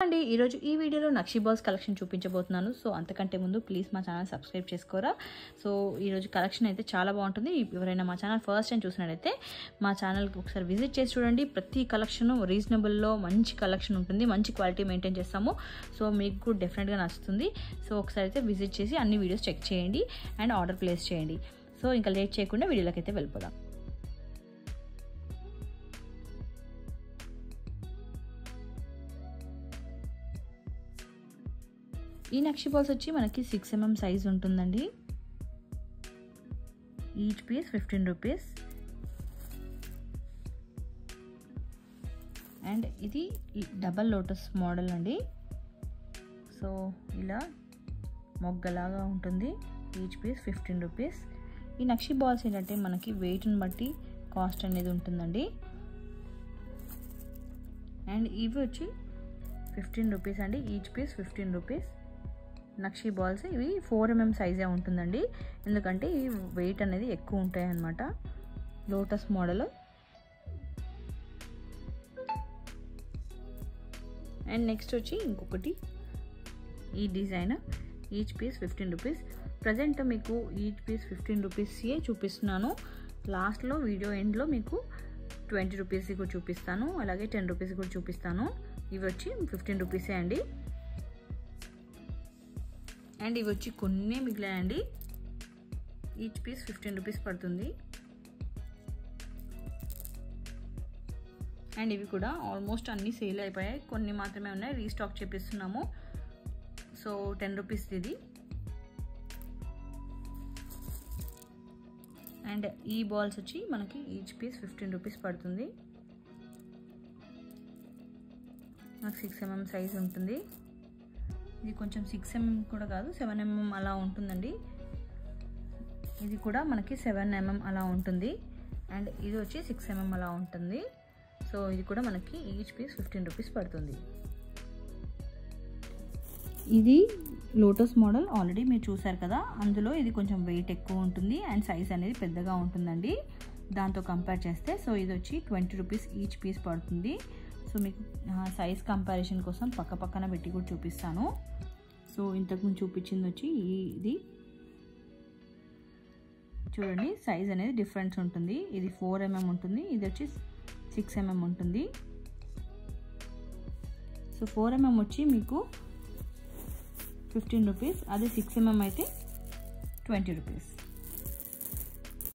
అండి ఈరోజు ఈ వీడియోలో నక్షి బాల్స్ కలెక్షన్ చూపించబోతున్నాను. సో అంతకంటే ముందు ప్లీజ్ మా ఛానల్ సబ్స్క్రైబ్ చేసుకోరా. సో ఈరోజు కలెక్షన్ అయితే చాలా బాగుంటుంది. ఎవరైనా మా ఛానల్ ఫస్ట్ టైం చూసినట్లయితే మా ఛానల్కి ఒకసారి విజిట్ చేసి చూడండి. ప్రతి కలెక్షన్ రీజనబుల్లో మంచి కలెక్షన్ ఉంటుంది, మంచి క్వాలిటీ మెయింటైన్ చేస్తాము. సో మీకు కూడా డెఫినెట్గా నచ్చుతుంది. సో ఒకసారి అయితే విజిట్ చేసి అన్ని వీడియోస్ చెక్ చేయండి అండ్ ఆర్డర్ ప్లేస్ చేయండి. సో ఇంకా లేట్ చేయకుండా వీడియోలోకి అయితే వెళ్ళిపోదాం. ఈ నక్షి బాల్స్ వచ్చి మనకి 6 mm సైజ్ ఉంటుందండి. Each piece 15 rupees. అండ్ ఇది డబల్ లోటస్ మోడల్ అండి. సో ఇలా మొగ్గలాగా ఉంటుంది. Each piece 15 rupees. ఈ నక్షి బాల్స్ ఏంటంటే మనకి వెయిట్ని బట్టి కాస్ట్ అనేది ఉంటుందండి. అండ్ ఇవి వచ్చి 15 రూపీస్ అండి. Each piece 15 rupees. నక్షి బాల్స్ ఇవి 4 mm సైజే ఉంటుందండి, ఎందుకంటే ఈ వెయిట్ అనేది ఎక్కువ ఉంటాయి అన్నమాట. Lotus model. అండ్ నెక్స్ట్ వచ్చి ఇంకొకటి ఈ design. Each piece 15 rupees. Present మీకు ఈచ్ పీస్ 15 రూపీసే చూపిస్తున్నాను. లాస్ట్లో వీడియో ఎండ్లో మీకు 20 రూపీస్ కూడా చూపిస్తాను, అలాగే 10 రూపీస్ కూడా చూపిస్తాను. ఇవి వచ్చి 15 రూపీసే అండి. అండ్ ఇవి వచ్చి కొన్ని మిగిలాయండి. ఈచ్ పీస్ 15 రూపీస్ పడుతుంది. అండ్ ఇవి కూడా ఆల్మోస్ట్ అన్నీ సేల్ అయిపోయాయి, కొన్ని మాత్రమే ఉన్నాయి, రీస్టాక్ చేపిస్తున్నాము. సో 10 రూపీస్ ఇది. అండ్ ఈ బాల్స్ వచ్చి మనకి ఈచ్ పీస్ 15 రూపీస్ పడుతుంది. నాకు 6 mm సైజ్ ఉంటుంది. ఇది కొంచెం 6 mm కూడా కాదు, 7 mm అలా ఉంటుందండి. ఇది కూడా మనకి 7 mm అలా ఉంటుంది. అండ్ ఇది వచ్చి 6 mm అలా ఉంటుంది. సో ఇది కూడా మనకి ఈచ్ పీస్ 15 రూపీస్ పడుతుంది. ఇది లోటస్ మోడల్ ఆల్రెడీ మీరు చూసారు కదా, అందులో ఇది కొంచెం వెయిట్ ఎక్కువ ఉంటుంది అండ్ సైజ్ అనేది పెద్దగా ఉంటుందండి దాంతో కంపేర్ చేస్తే. సో ఇది వచ్చి 20 రూపీస్ ఈచ్ పీస్ పడుతుంది. సో మీకు సైజ్ కంపారిజన్ కోసం పక్క పక్కన పెట్టి కూడా చూపిస్తాను. సో ఇంతకుముందు చూపించింది వచ్చి ఇది చూడండి, సైజ్ అనేది డిఫరెన్స్ ఉంటుంది. ఇది 4 mm ఉంటుంది, ఇది వచ్చి 6 mm ఉంటుంది. సో 4 mm వచ్చి మీకు 15 రూపీస్, అదే 6 mm అయితే 20 రూపీస్.